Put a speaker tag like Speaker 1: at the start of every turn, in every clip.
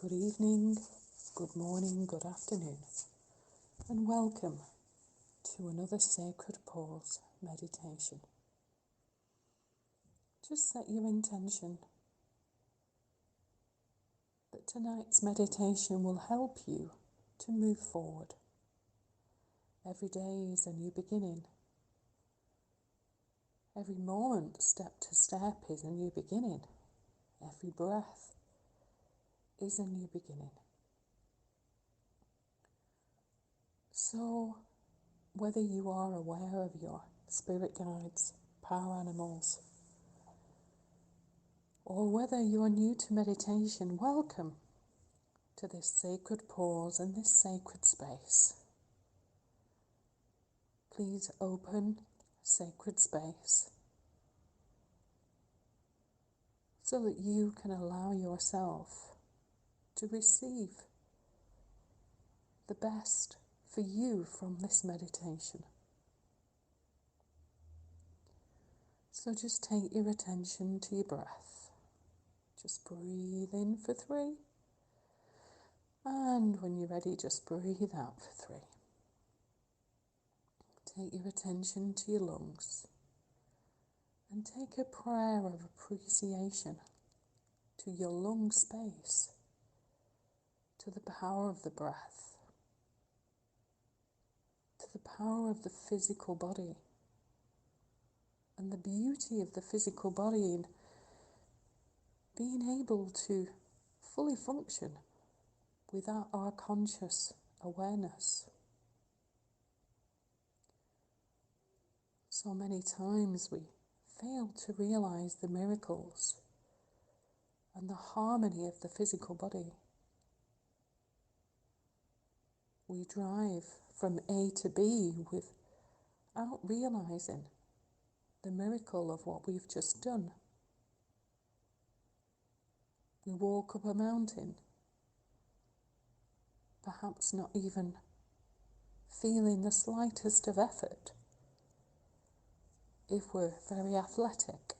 Speaker 1: Good evening, good morning, good afternoon, and welcome to another Sacred Pause meditation. Just set your intention that tonight's meditation will help you to move forward. Every day is a new beginning. Every moment, step to step, is a new beginning. Every breath is a new beginning. So, whether you are aware of your spirit guides, power animals, or whether you are new to meditation, welcome to this sacred pause and this sacred space. Please open sacred space so that you can allow yourself to receive the best for you from this meditation. So just take your attention to your breath. Just breathe in for 3. And when you're ready, just breathe out for 3. Take your attention to your lungs and take a prayer of appreciation to your lung space, to the power of the breath, to the power of the physical body, and the beauty of the physical body in being able to fully function without our conscious awareness. So many times we fail to realize the miracles and the harmony of the physical body. We drive from A to B without realizing the miracle of what we've just done. We walk up a mountain, perhaps not even feeling the slightest of effort if we're very athletic.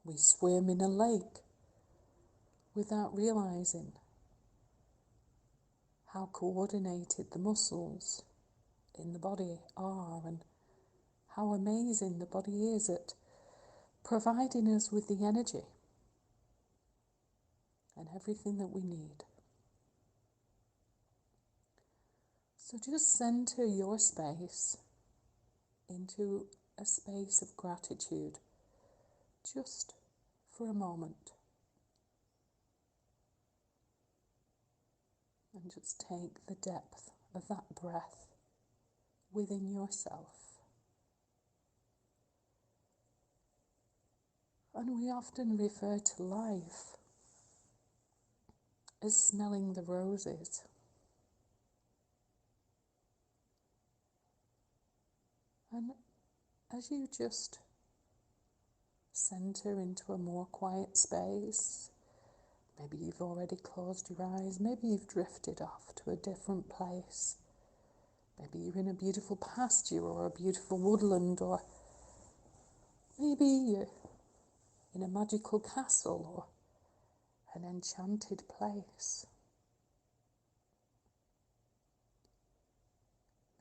Speaker 1: We swim in a lake without realizing how coordinated the muscles in the body are and how amazing the body is at providing us with the energy and everything that we need. So just center your space into a space of gratitude, just for a moment. And just take the depth of that breath within yourself. And we often refer to life as smelling the roses. And as you just center into a more quiet space, maybe you've already closed your eyes, maybe you've drifted off to a different place, maybe you're in a beautiful pasture or a beautiful woodland, or maybe you're in a magical castle or an enchanted place.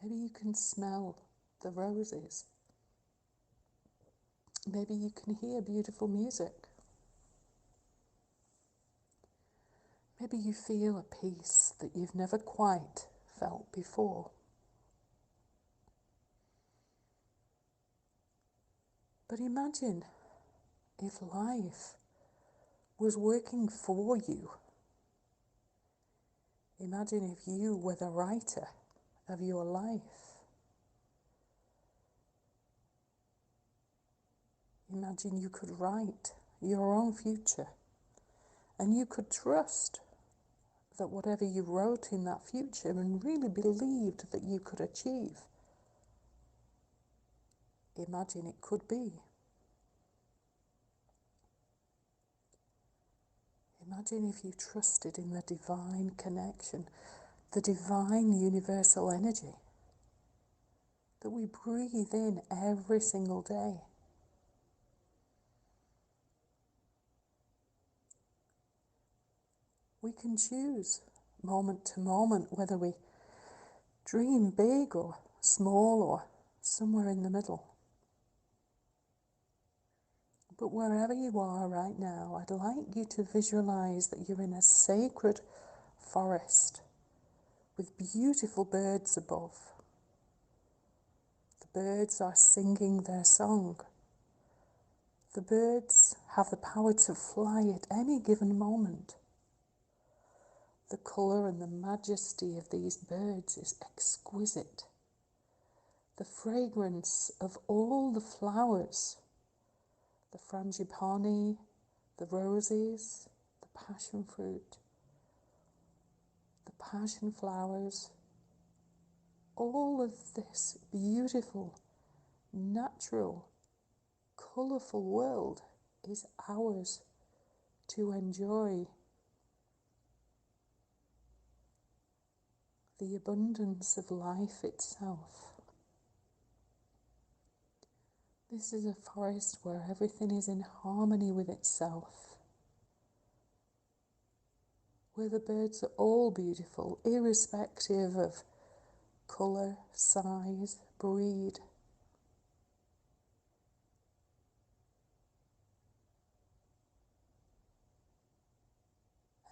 Speaker 1: Maybe you can smell the roses. Maybe you can hear beautiful music. Maybe you feel a peace that you've never quite felt before. But imagine if life was working for you. Imagine if you were the writer of your life. Imagine you could write your own future, and you could trust that whatever you wrote in that future and really believed that you could achieve, imagine it could be. Imagine if you trusted in the divine connection, the divine universal energy that we breathe in every single day. We can choose moment to moment whether we dream big or small or somewhere in the middle. But wherever you are right now, I'd like you to visualize that you're in a sacred forest with beautiful birds above. The birds are singing their song. The birds have the power to fly at any given moment. The colour and the majesty of these birds is exquisite. The fragrance of all the flowers, the frangipani, the roses, the passion fruit, the passion flowers, all of this beautiful, natural, colourful world is ours to enjoy. The abundance of life itself. This is a forest where everything is in harmony with itself, where the birds are all beautiful, irrespective of colour, size, breed.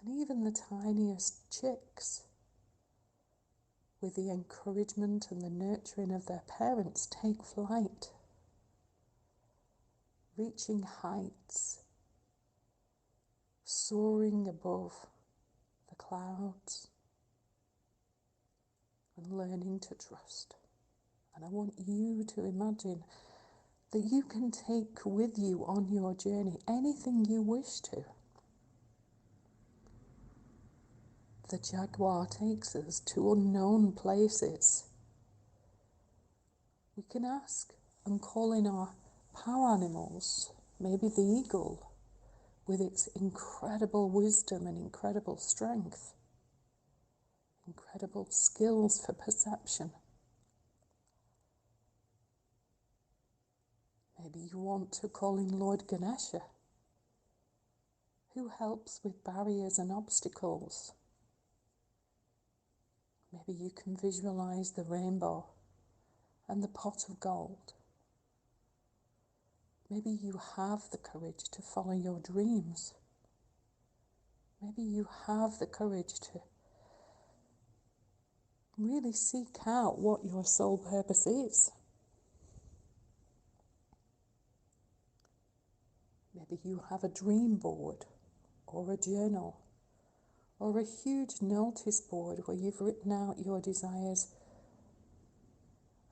Speaker 1: And even the tiniest chicks, with the encouragement and the nurturing of their parents, take flight, reaching heights, soaring above the clouds, and learning to trust. And I want you to imagine that you can take with you on your journey anything you wish to. The Jaguar takes us to unknown places. We can ask and call in our power animals, maybe the eagle, with its incredible wisdom and incredible strength, incredible skills for perception. Maybe you want to call in Lord Ganesha, who helps with barriers and obstacles. Maybe you can visualize the rainbow and the pot of gold. Maybe you have the courage to follow your dreams. Maybe you have the courage to really seek out what your soul purpose is. Maybe you have a dream board or a journal or a huge notice board where you've written out your desires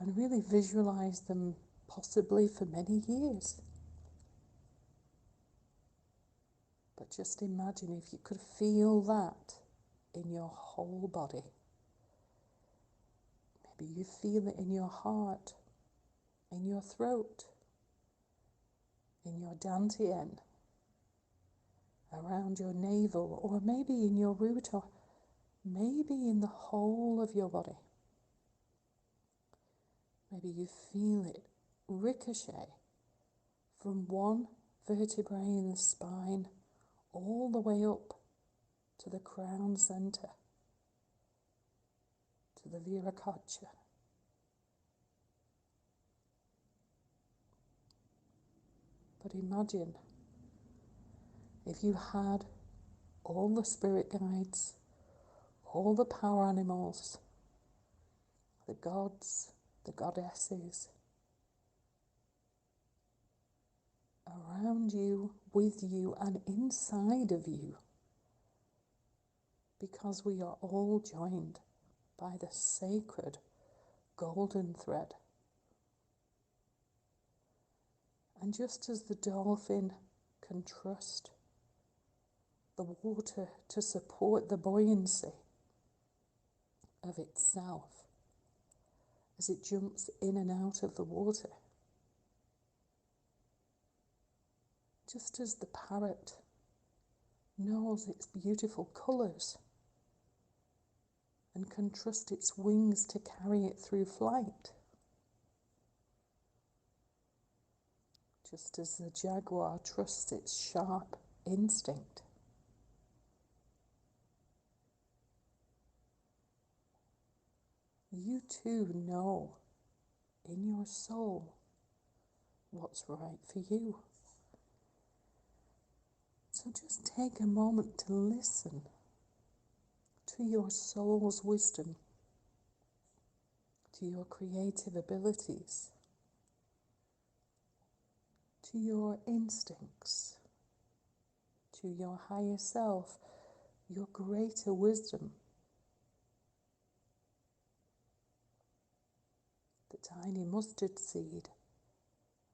Speaker 1: and really visualize them possibly for many years. But just imagine if you could feel that in your whole body. Maybe you feel it in your heart, in your throat, in your dantian, around your navel, or maybe in your root, or maybe in the whole of your body. Maybe you feel it ricochet from one vertebrae in the spine all the way up to the crown center, to the viracocha. But imagine if you had all the spirit guides, all the power animals, the gods, the goddesses, around you, with you, and inside of you, because we are all joined by the sacred golden thread. And just as the dolphin can trust the water to support the buoyancy of itself as it jumps in and out of the water, just as the parrot knows its beautiful colours and can trust its wings to carry it through flight, just as the jaguar trusts its sharp instinct, You too know in your soul what's right for you. So just take a moment to listen to your soul's wisdom, to your creative abilities, to your instincts, to your higher self, your greater wisdom. The tiny mustard seed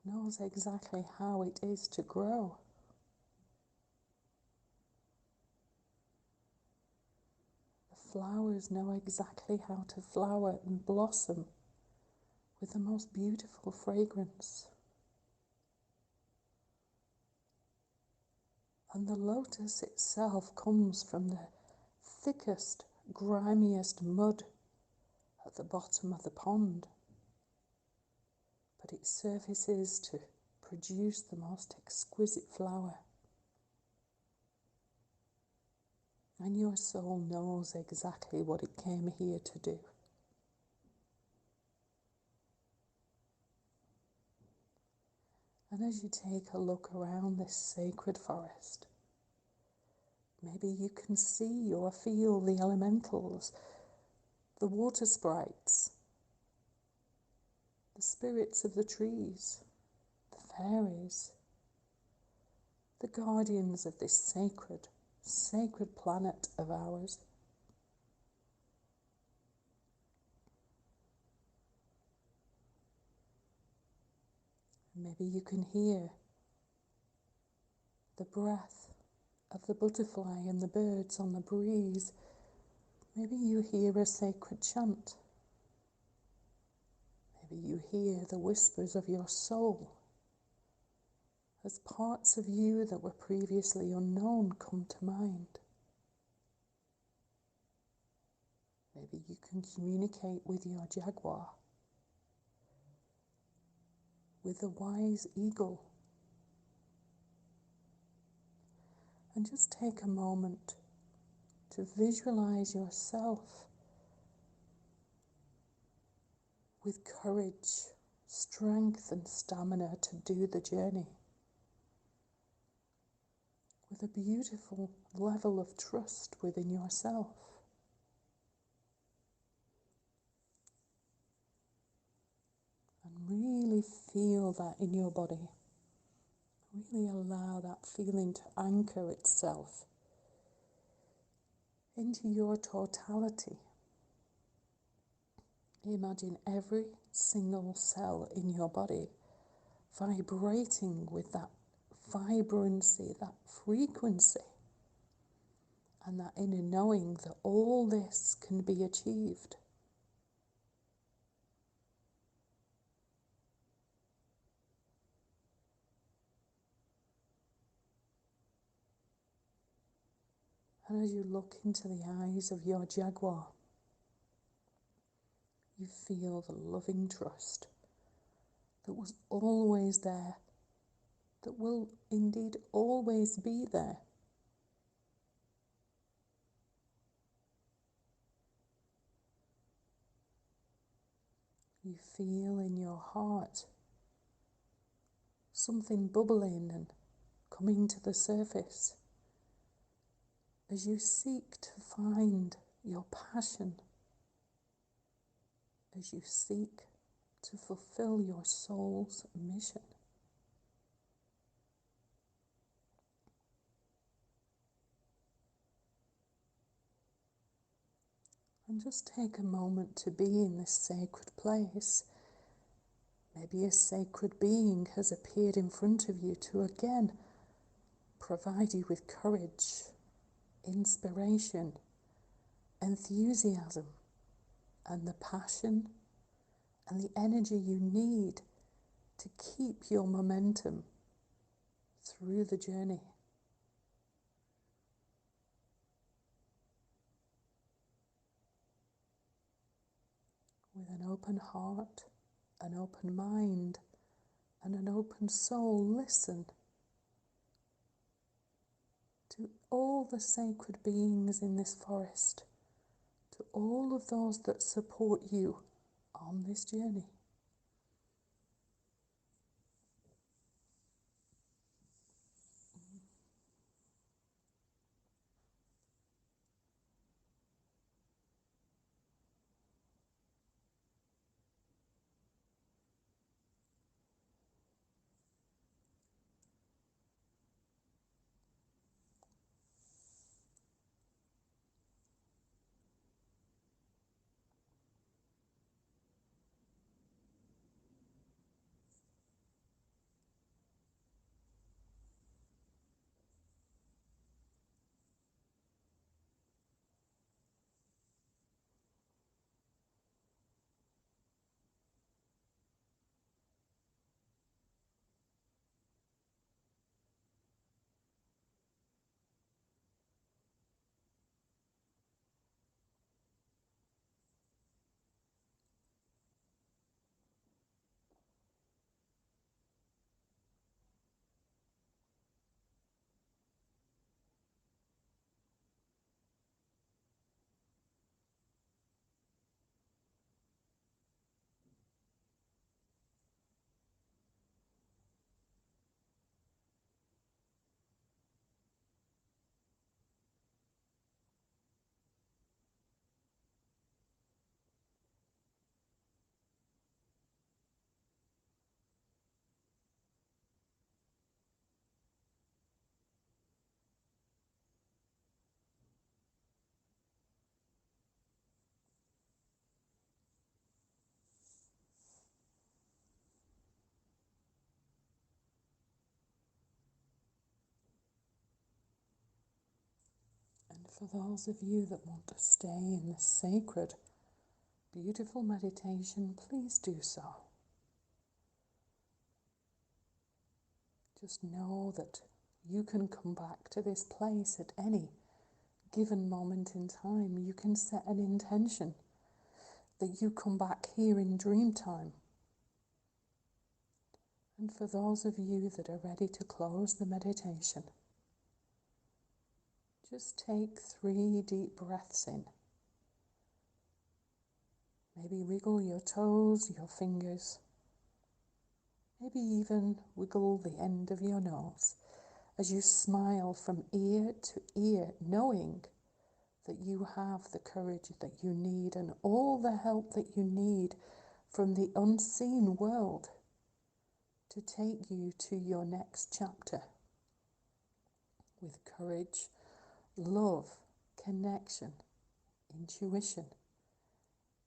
Speaker 1: knows exactly how it is to grow. The flowers know exactly how to flower and blossom with the most beautiful fragrance. And the lotus itself comes from the thickest, grimiest mud at the bottom of the pond, but it surfaces to produce the most exquisite flower. And your soul knows exactly what it came here to do. And as you take a look around this sacred forest, maybe you can see or feel the elementals, the water sprites, the spirits of the trees, the fairies, the guardians of this sacred planet of ours. Maybe you can hear the breath of the butterfly and the birds on the breeze. Maybe you hear a sacred chant. Maybe you hear the whispers of your soul as parts of you that were previously unknown come to mind. Maybe you can communicate with your Jaguar, with the wise eagle. And just take a moment to visualize yourself with courage, strength and stamina to do the journey, with a beautiful level of trust within yourself. And really feel that in your body. Really allow that feeling to anchor itself into your totality. Imagine every single cell in your body vibrating with that vibrancy, that frequency, and that inner knowing that all this can be achieved. And as you look into the eyes of your Jaguar, you feel the loving trust that was always there, that will indeed always be there. You feel in your heart something bubbling and coming to the surface as you seek to find your passion, as you seek to fulfill your soul's mission. And just take a moment to be in this sacred place. Maybe a sacred being has appeared in front of you to again provide you with courage, inspiration, enthusiasm, and the passion and the energy you need to keep your momentum through the journey. With an open heart, an open mind, and an open soul, listen to all the sacred beings in this forest, to to all of those that support you on this journey. And for those of you that want to stay in this sacred, beautiful meditation, please do so. Just know that you can come back to this place at any given moment in time. You can set an intention that you come back here in dream time. And for those of you that are ready to close the meditation, just take 3 deep breaths in. Maybe wiggle your toes, your fingers. Maybe even wiggle the end of your nose as you smile from ear to ear, knowing that you have the courage that you need and all the help that you need from the unseen world to take you to your next chapter with courage, love, connection, intuition,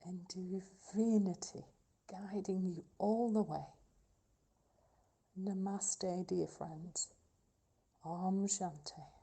Speaker 1: and divinity guiding you all the way. Namaste, dear friends. Om Shanti.